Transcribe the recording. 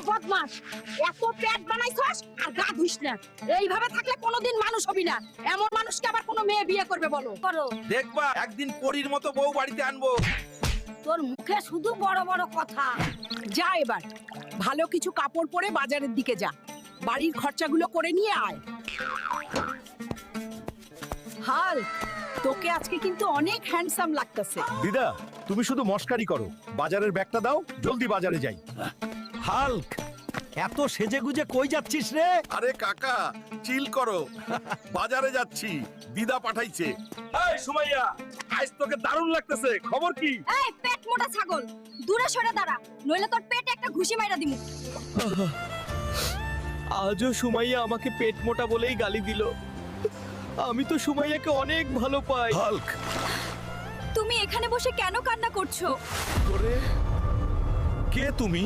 বদমাস, এত পেট বানাইছস আর গা ধুইস না। এইভাবে থাকলে কোনোদিন মানুষ হবি না। এমন মানুষকে আবার কোনো মেয়ে বিয়ে করবে বলো? করো। দেখবা একদিন পরীর মতো বউ বাড়িতে আনবো। তোর মুখে শুধু বড় বড় কথা। যা এবার ভালো কিছু কাপড় পরে বাজারের দিকে যা, বাড়ির খরচাগুলো করে নিয়ে আয়। হাল, তোকে আজকে কিন্তু অনেক হ্যান্ডসাম লাগতেছে। দিদা, তুমি শুধু মস্কারি করো। বাজারের ব্যাগটা দাও, জলদি বাজারে যাই। হাল্ক, এত সেজেগুজে কই যাচ্ছিস রে? আরে কাকা, চিল করো, বাজারে যাচ্ছি, দিদা পাঠাইছে। এই সুমাইয়া, আজ তোকে দারুণ লাগতেছে, খবর কি? এই পেট মোটা ছাগল, দূরে সরে দাঁড়া, নইলে তোর পেটে একটা ঘুষি মাইরা দিমু। আজও সুমাইয়া আমাকে পেট মোটা বলেই গালি দিল। আমি তো সুমাইয়াকে অনেক ভালো পাই। হাল্ক, তুমি এখানে বসে কেন কান্না করছো? কে তুমি?